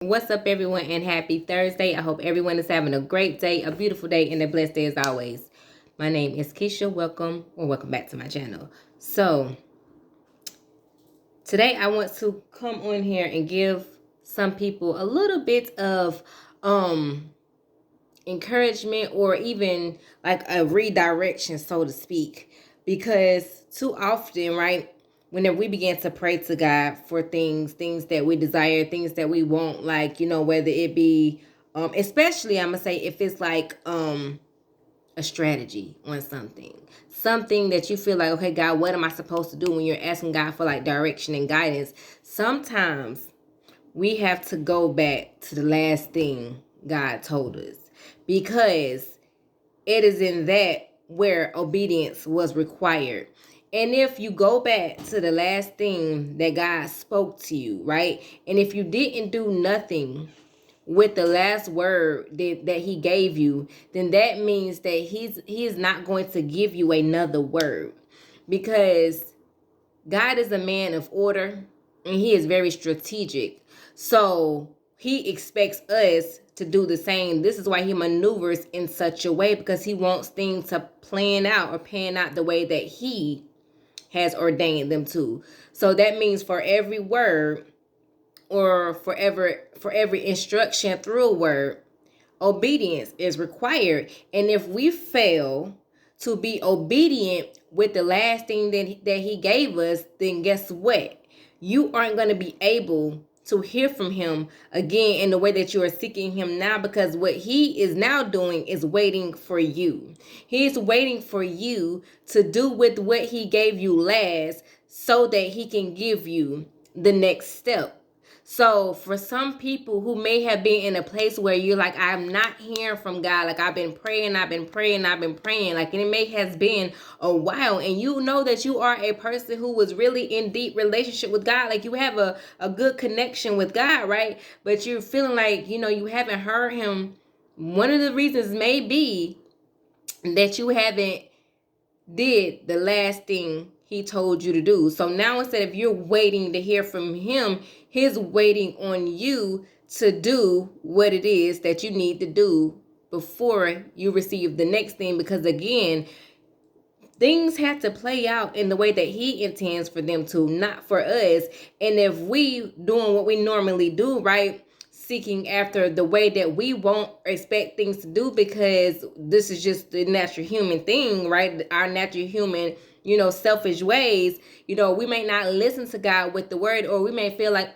What's up, everyone, and happy Thursday. I hope everyone is having a great day, a beautiful day, and a blessed day as always. My name is Keisha. Welcome back to my channel. So, today I want to come on here and give some people a little bit of encouragement or even like a redirection, so to speak, because too often, right, whenever we begin to pray to God for things that we desire, things that we want, like, whether it be especially, I'm gonna say, if it's like a strategy on something that you feel like, okay, God, what am I supposed to do? When you're asking God for like direction and guidance, sometimes we have to go back to the last thing God told us, because it is in that where obedience was required. And if you go back to the last thing that God spoke to you, right? And if you didn't do nothing with the last word that he gave you, then that means that he is not going to give you another word, because God is a man of order and he is very strategic. So he expects us to do the same. This is why he maneuvers in such a way, because he wants things to plan out or pan out the way that he has ordained them to. So that means for every word, or for every instruction through a word, obedience is required. And if we fail to be obedient with the last thing that he gave us, then guess what? You aren't going to be able to hear from him again in the way that you are seeking him now, because what he is now doing is waiting for you. He's waiting for you to do with what he gave you last, so that he can give you the next step. So for some people who may have been in a place where you're like, I'm not hearing from God, like I've been praying, like, and it may has been a while, and you know that you are a person who was really in deep relationship with God, like you have a good connection with God, right? But you're feeling like, you haven't heard him. One of the reasons may be that you haven't did the last thing he told you to do. So now, instead of you're waiting to hear from him, he's waiting on you to do what it is that you need to do before you receive the next thing. Because again, things have to play out in the way that he intends for them to, not for us. And if we doing what we normally do, right, seeking after the way that we won't expect things to do, because this is just the natural human thing, right? Our natural human, selfish ways, we may not listen to God with the word, or we may feel like,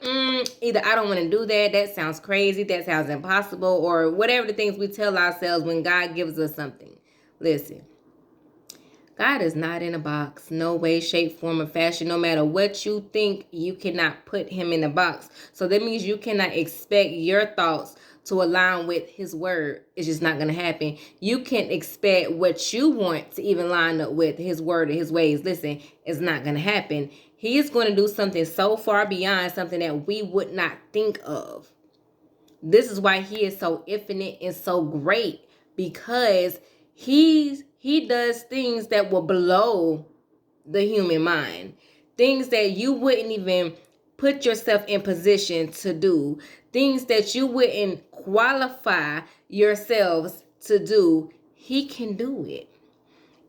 either I don't want to do that sounds crazy, that sounds impossible, or whatever the things we tell ourselves when God gives us something. Listen, God is not in a box. No way, shape, form, or fashion. No matter what you think, you cannot put him in a box. So that means you cannot expect your thoughts to align with his word. It's just not going to happen. You can't expect what you want to even line up with his word or his ways. Listen, it's not going to happen. He is going to do something so far beyond something that we would not think of. This is why he is so infinite and so great, because he does things that will blow the human mind, things that you wouldn't even put yourself in position to do, things that you wouldn't qualify yourselves to do. He can do it.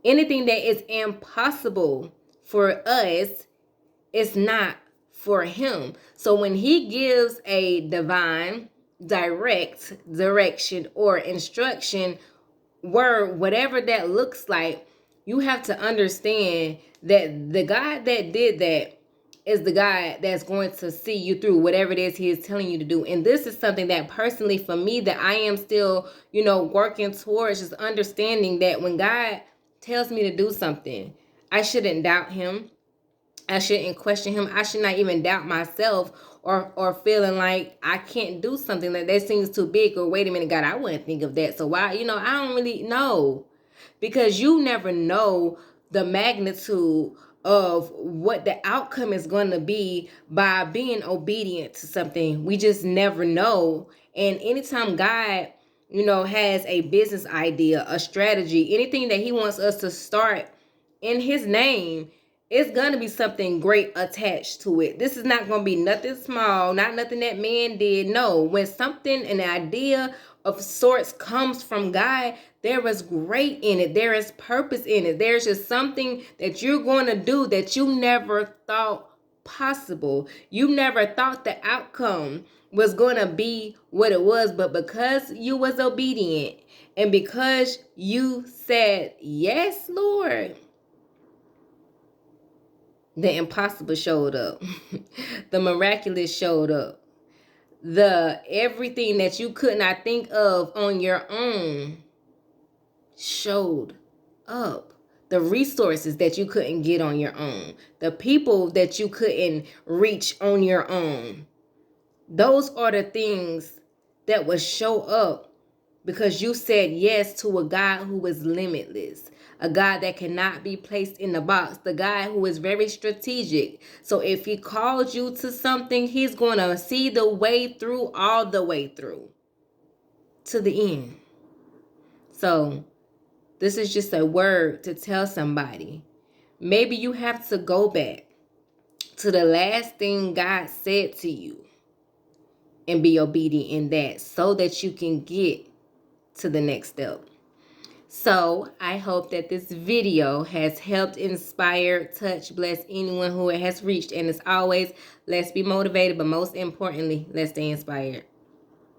Anything that is impossible for us is not for him. So when he gives a divine direct direction or instruction, word, whatever that looks like, you have to understand that the God that did that is the God that's going to see you through whatever it is he is telling you to do. And this is something that personally for me, that I am still, working towards, just understanding that when God tells me to do something, I shouldn't doubt him. I shouldn't question him. I should not even doubt myself, or feeling like I can't do something, that seems too big, or wait a minute, God, I wouldn't think of that. So why, I don't really know, because you never know the magnitude of what the outcome is going to be by being obedient to something. We just never know. And anytime God, has a business idea, a strategy, anything that he wants us to start in his name, it's going to be something great attached to it. This is not going to be nothing small, not nothing that man did. No, when something, an idea of sorts comes from God, there is great in it. There is purpose in it. There's just something that you're going to do that you never thought possible. You never thought the outcome was going to be what it was, but because you was obedient and because you said, yes, Lord, the impossible showed up. The miraculous showed up. The everything that you could not think of on your own showed up. The resources that you couldn't get on your own. The people that you couldn't reach on your own. Those are the things that will show up because you said yes to a God who is limitless, a God that cannot be placed in the box, the God who is very strategic. So if he called you to something, he's going to see the way through, all the way through to the end. So this is just a word to tell somebody. Maybe you have to go back to the last thing God said to you and be obedient in that so that you can get to the next step. So I hope that this video has helped inspire, touch, bless anyone who it has reached. And as always, let's be motivated, but most importantly, let's stay inspired.